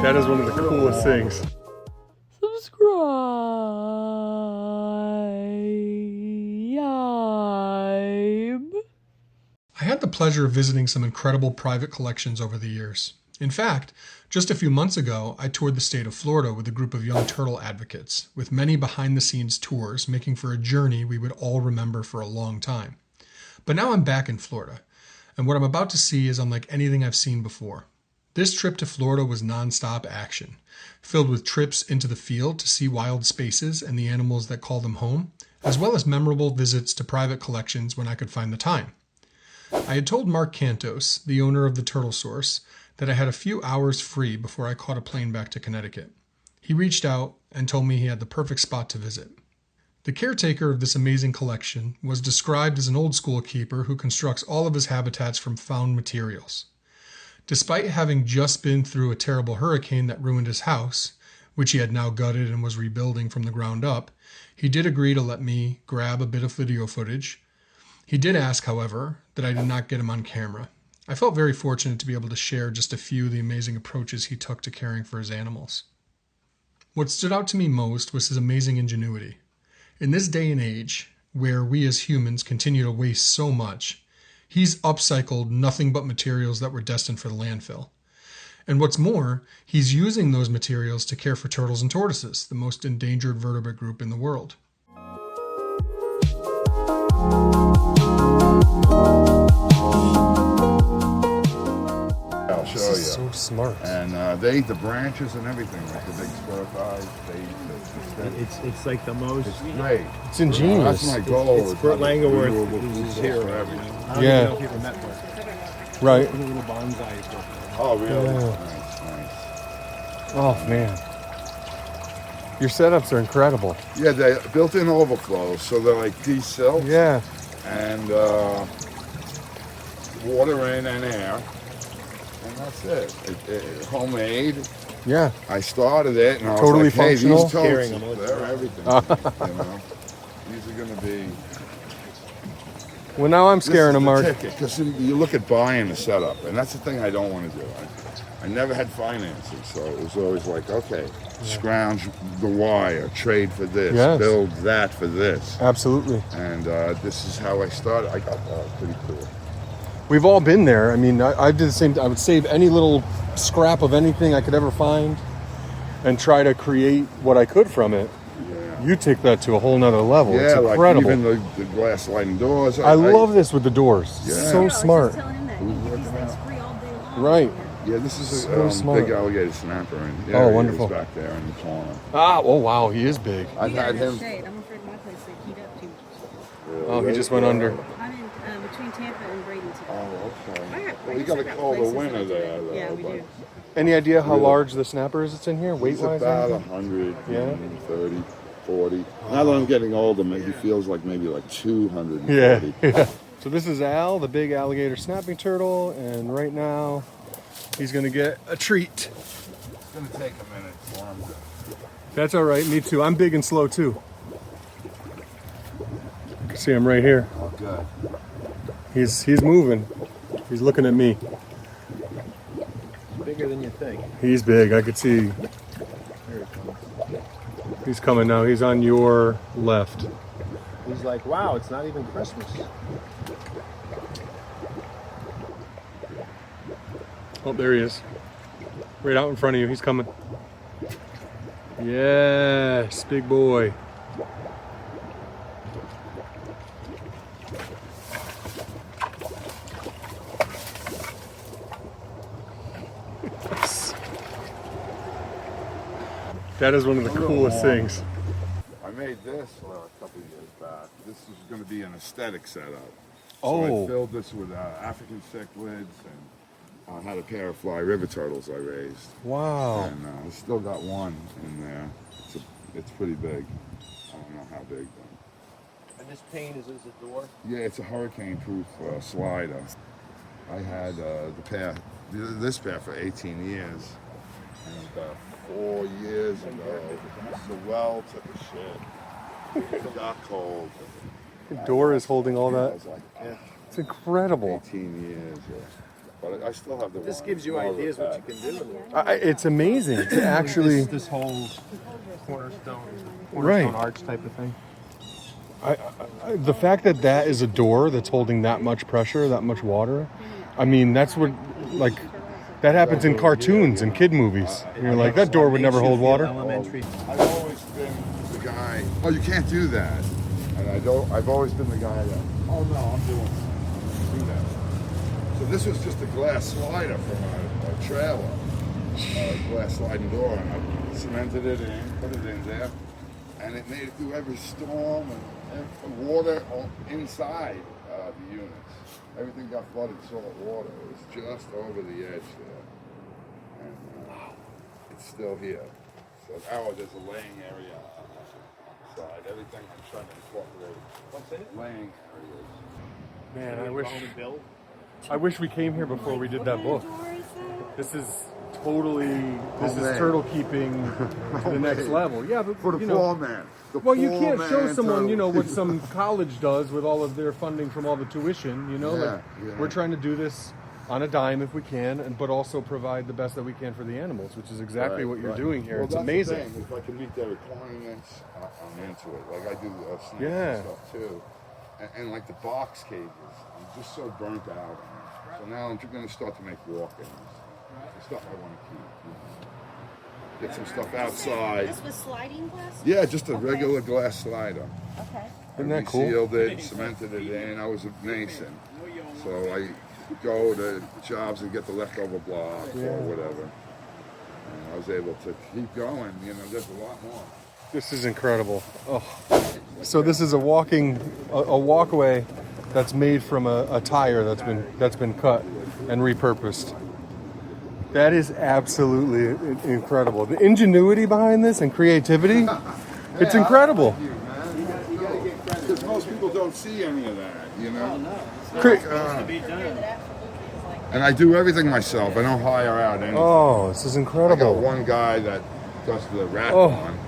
That is one of the coolest things. Subscribe. I had the pleasure of visiting some incredible private collections over the years. In fact, just a few months ago, I toured the state of Florida with a group of young turtle advocates, with many behind-the-scenes tours making for a journey we would all remember for a long time. But now I'm back in Florida, and what I'm about to see is unlike anything I've seen before. This trip to Florida was non-stop action, filled with trips into the field to see wild spaces and the animals that call them home, as well as memorable visits to private collections when I could find the time. I had told Marc Cantos, the owner of the Turtle Source, that I had a few hours free before I caught a plane back to Connecticut. He reached out and told me he had the perfect spot to visit. The caretaker of this amazing collection was described as an old-school keeper who constructs all of his habitats from found materials. Despite having just been through a terrible hurricane that ruined his house, which he had now gutted and was rebuilding from the ground up, he did agree to let me grab a bit of video footage. He did ask, however, that I did not get him on camera. I felt very fortunate to be able to share just a few of the amazing approaches he took to caring for his animals. What stood out to me most was his amazing ingenuity. In this day and age, where we as humans continue to waste so much, he's upcycled nothing but materials that were destined for the landfill. And what's more, he's using those materials to care for turtles and tortoises, the most endangered vertebrate group in the world. I'll show you. This is so smart. And they eat the branches and everything, like the big spur thighs. They eat It's like the most. It's great. It's ingenious. That's my goal. It's Burt Langerworth is here. for everything. I don't Yeah. even know if you ever met Burt. Right. With a little bonsai. Oh, really? Yeah. Nice. Oh, man. Your setups are incredible. Yeah, they're built-in overflows, so they're like de-silk. Yeah. And water in and air. And that's it. Homemade. Yeah. I started it, and I was Totally like, hey, functional. these Carrying totes, them. they're everything. You know? These are going to be... Well, now I'm scaring him, Mark. Because you look at buying a setup, and that's the thing I don't want to do. I never had financing, so it was always like, okay, scrounge the wire, trade for this, Yes. build that for this. Absolutely. And this is how I started. I got pretty cool. We've all been there. I mean, I did the same. I would save any little scrap of anything I could ever find and try to create what I could from it. Yeah. You take that to a whole nother level. Yeah, It's incredible. like even the glass sliding doors. I love this with the doors. Yeah. So smart. Right. Yeah, this is So a smart. big alligator snapper. And Oh, he wonderful. was back there in the corner. Ah, oh wow, he is big. I've had him. I'm afraid my place they heat up too much. Oh, he just went under. I'm in between Tampa and Bradenton. Oh, okay. I Well, you got a got colder places winter that do there, it. though. Yeah, we but do. Any idea how Really? large the snapper is that's in here, He's weight-wise? about anything? 100, Yeah. 30, 40. Now that I'm getting older, maybe feels like maybe like 240. Yeah. Yeah. So this is Al, the big alligator snapping turtle, and right now he's gonna get a treat. It's going to take a minute for him to... That's all right, me too. I'm big and slow too. You can see him right here. Oh, good. He's moving. He's looking at me. Bigger than you think. He's big. I could see. Here it comes. He's coming now. He's on your left. He's like, wow, it's not even Christmas. Oh, there he is. Right out in front of you. He's coming. Yes, big boy. That is one of the coolest things. I made this a couple of years back. This is going to be an aesthetic setup. Oh. So I filled this with African cichlids, and I had a pair of fly river turtles I raised. Wow. And I still got one in there. It's pretty big. I don't know how big, but... And this pane is a door? Yeah, it's a hurricane-proof slider. I had this pair for 18 years. And 4 years ago, the well took a shit. It got cold. The door is holding all I that. was like, It's incredible. 18 years, yeah. But I still have the. This gives you ideas what you can do. It's amazing to actually. This whole cornerstone Right. arch type of thing. The fact that that is a door that's holding that much pressure, that much water. I mean, that's what like that happens in cartoons and kid movies. You're like, that door would never hold water. Elementary. I've always been the guy. Oh, you can't do that. And I've always been the guy that. Oh no, I'm doing do that. So this was just a glass slider from a trailer, a glass sliding door, and I cemented it in, put it in there, and it made it through every storm and water inside the units. Everything got flooded salt water. It was just over the edge there, and it's still here. So now there's a laying area on the side. Everything I'm trying to incorporate. What's in it? Laying areas. Man, Build. I wish we came here before we did that book. This is turtle keeping to the next level. Yeah, but For the you know, poor man. The well, you poor can't show man someone, turtle. you know, what some college does with all of their funding from all the tuition. You know, like Yeah. we're trying to do this on a dime if we can, but also provide the best that we can for the animals, which is exactly what you're doing here. Well, It's that's the amazing. thing. If I can meet their requirements, I'm into it. Like I do snakes Yeah. and stuff too. And like the box cages, I'm just so burnt out on them. So now I'm going to start to make walk-ins. The stuff I want to keep. You know. Get some stuff outside. This was sliding glass? Yeah, just a Okay. regular glass slider. Okay. Isn't that cool? Sealed it, cemented it in. I was a mason, so I go to jobs and get the leftover block or whatever. And I was able to keep going. You know, there's a lot more. This is incredible. Oh, so this is a walkway that's made from a tire that's been cut and repurposed. That is absolutely incredible. The ingenuity behind this and creativity, it's incredible. Because most people don't see any of that, you know. And I do everything myself. I don't hire out anything. Oh, this is I got incredible. one guy that does the wrap Oh. on,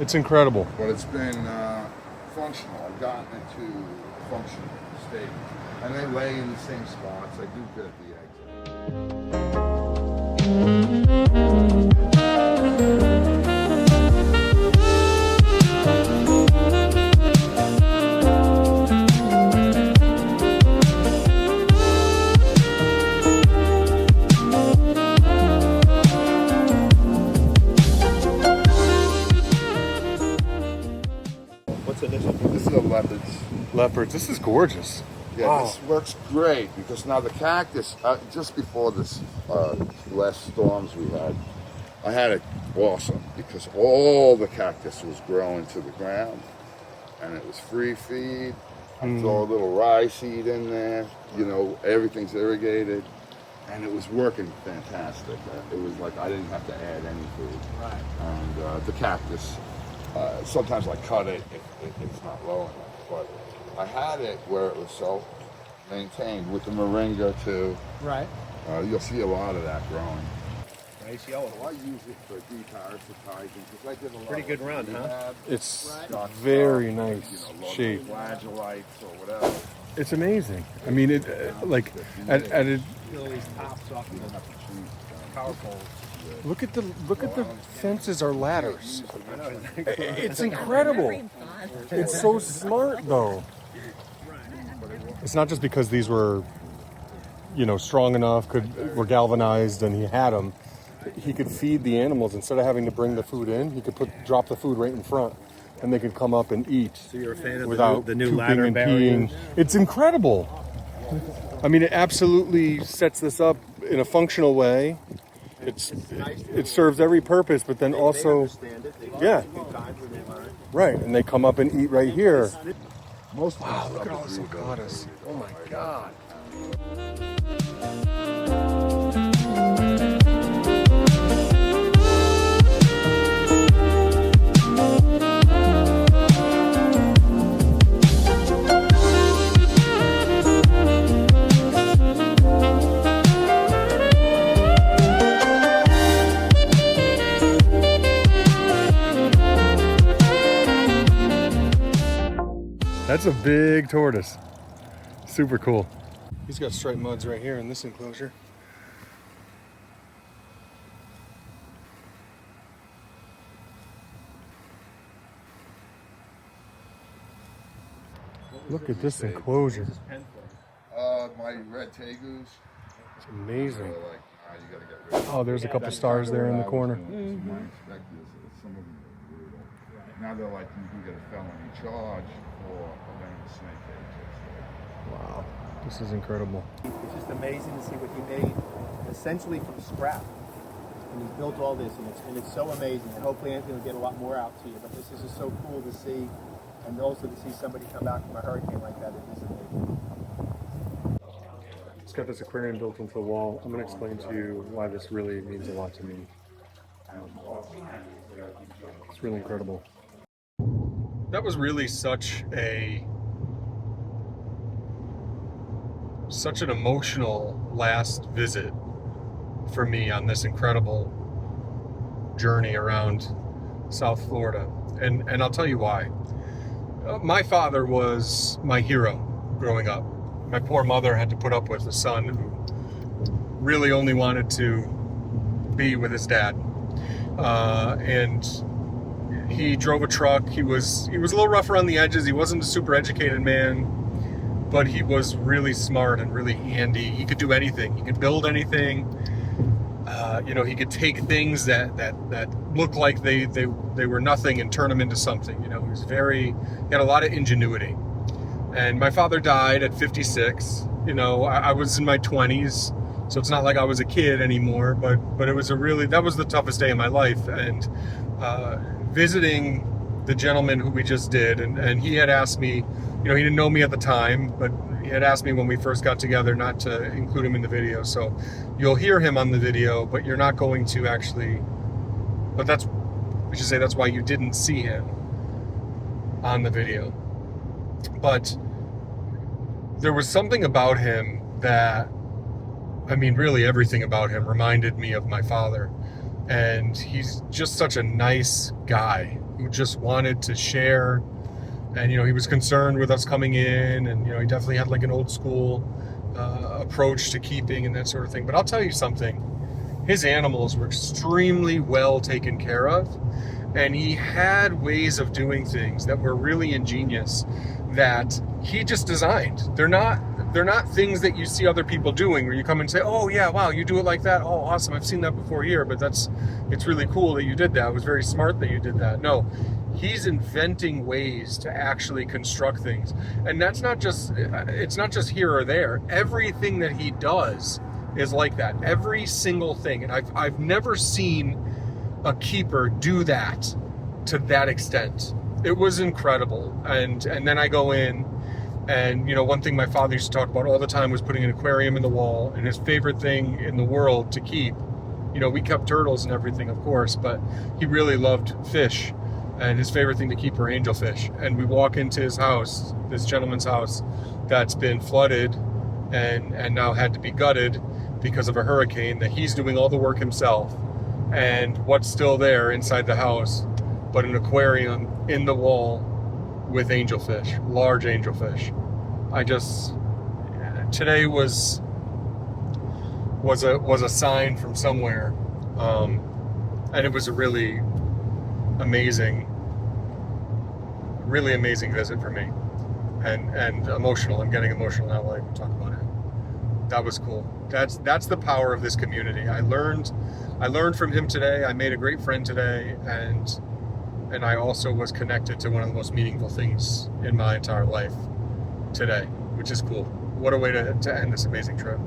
It's incredible. but it's been functional. I've gotten it to functional state. And they lay in the same spots. I do good at the exit. What's in this one? This is a leopards. Leopards, this is gorgeous. Yeah, Wow. this works great because now the cactus, just before this last storms we had it awesome because all the cactus was growing to the ground and it was free feed. I throw a little rye seed in there, you know, everything's irrigated and it was working fantastic. It was like I didn't have to add any food. Right. And the cactus, sometimes I cut it if it's not low enough, but I had it where it was so maintained with the moringa too. Right. You'll see a lot of that growing. Nice yellow. So I use it for deparasitising because I did a lot. Pretty good of run, huh? rehab, It's got very stuff, nice you know, shape. flagellates or whatever. It's amazing. I mean, it like at a, All these tops off You don't the have to choose. power poles. look at the fences are ladders. I know. It's incredible. It's so smart though. It's not just because these were, you know, strong enough, were galvanized, and he had them. He could feed the animals instead of having to bring the food in. He could drop the food right in front, and they could come up and eat. So you're a fan of without the new pooping ladder and barrier? peeing. It's incredible. I mean, it absolutely sets this up in a functional way. It serves every purpose, but then also, yeah, right. And they come up and eat right here. Most of Wow, the look at stuff all is this rebuilt. avocados. Oh my God. That's a big tortoise. Super cool. He's got striped muds right here in this enclosure. Look at this enclosure. My red tegus. It's amazing. You gotta get rid of Oh, there's a couple stars there in the corner. Some of them are brutal. Now they're like, you can get a felony charge for a venomous snake cage. Wow, this is incredible. It's just amazing to see what he made, essentially from scrap. And he's built all this, and it's so amazing. And hopefully Anthony will get a lot more out to you. But this is just so cool to see, and also to see somebody come back from a hurricane like that. It is amazing. It's got this aquarium built into the wall. I'm going to explain to you why this really means a lot to me. It's really incredible. That was really such an emotional last visit for me on this incredible journey around South Florida. And I'll tell you why. My father was my hero growing up. My poor mother had to put up with a son who really only wanted to be with his dad. And he drove a truck. He was a little rough around the edges. He wasn't a super educated man, but he was really smart and really handy. He could do anything. He could build anything. He could take things that looked like they were nothing and turn them into something. He had a lot of ingenuity. And my father died at 56. I was in my 20s, so it's not like I was a kid anymore, but it was that was the toughest day of my life. And visiting the gentleman who we just did, and he had asked me, he didn't know me at the time, but he had asked me when we first got together not to include him in the video. So you'll hear him on the video, but you're not going to actually, but that's why you didn't see him on the video. But there was something about him that, really everything about him reminded me of my father. And he's just such a nice guy who just wanted to share. And, he was concerned with us coming in, and, he definitely had like an old school approach to keeping and that sort of thing. But I'll tell you something, his animals were extremely well taken care of. And he had ways of doing things that were really ingenious that he just designed. They're not things that you see other people doing where you come and say, oh yeah, wow, you do it like that. Oh, awesome. I've seen that before here, but it's really cool that you did that. It was very smart that you did that. No, he's inventing ways to actually construct things. And it's not just here or there. Everything that he does is like that. Every single thing. And I've never seen a keeper do that to that extent. It was incredible. And then I go in, and one thing my father used to talk about all the time was putting an aquarium in the wall. And his favorite thing in the world to keep, we kept turtles and everything, of course, but he really loved fish, and his favorite thing to keep were angelfish. And we walk into his house, this gentleman's house, that's been flooded and now had to be gutted because of a hurricane, that he's doing all the work himself. And what's still there inside the house but an aquarium in the wall with angelfish, large angelfish. Today was a sign from somewhere, and it was a really amazing visit for me, and emotional. I'm getting emotional now while I talk about it. That was cool. That's the power of this community. I learned from him today. I made a great friend today, and I also was connected to one of the most meaningful things in my entire life today, which is cool. What a way to end this amazing trip.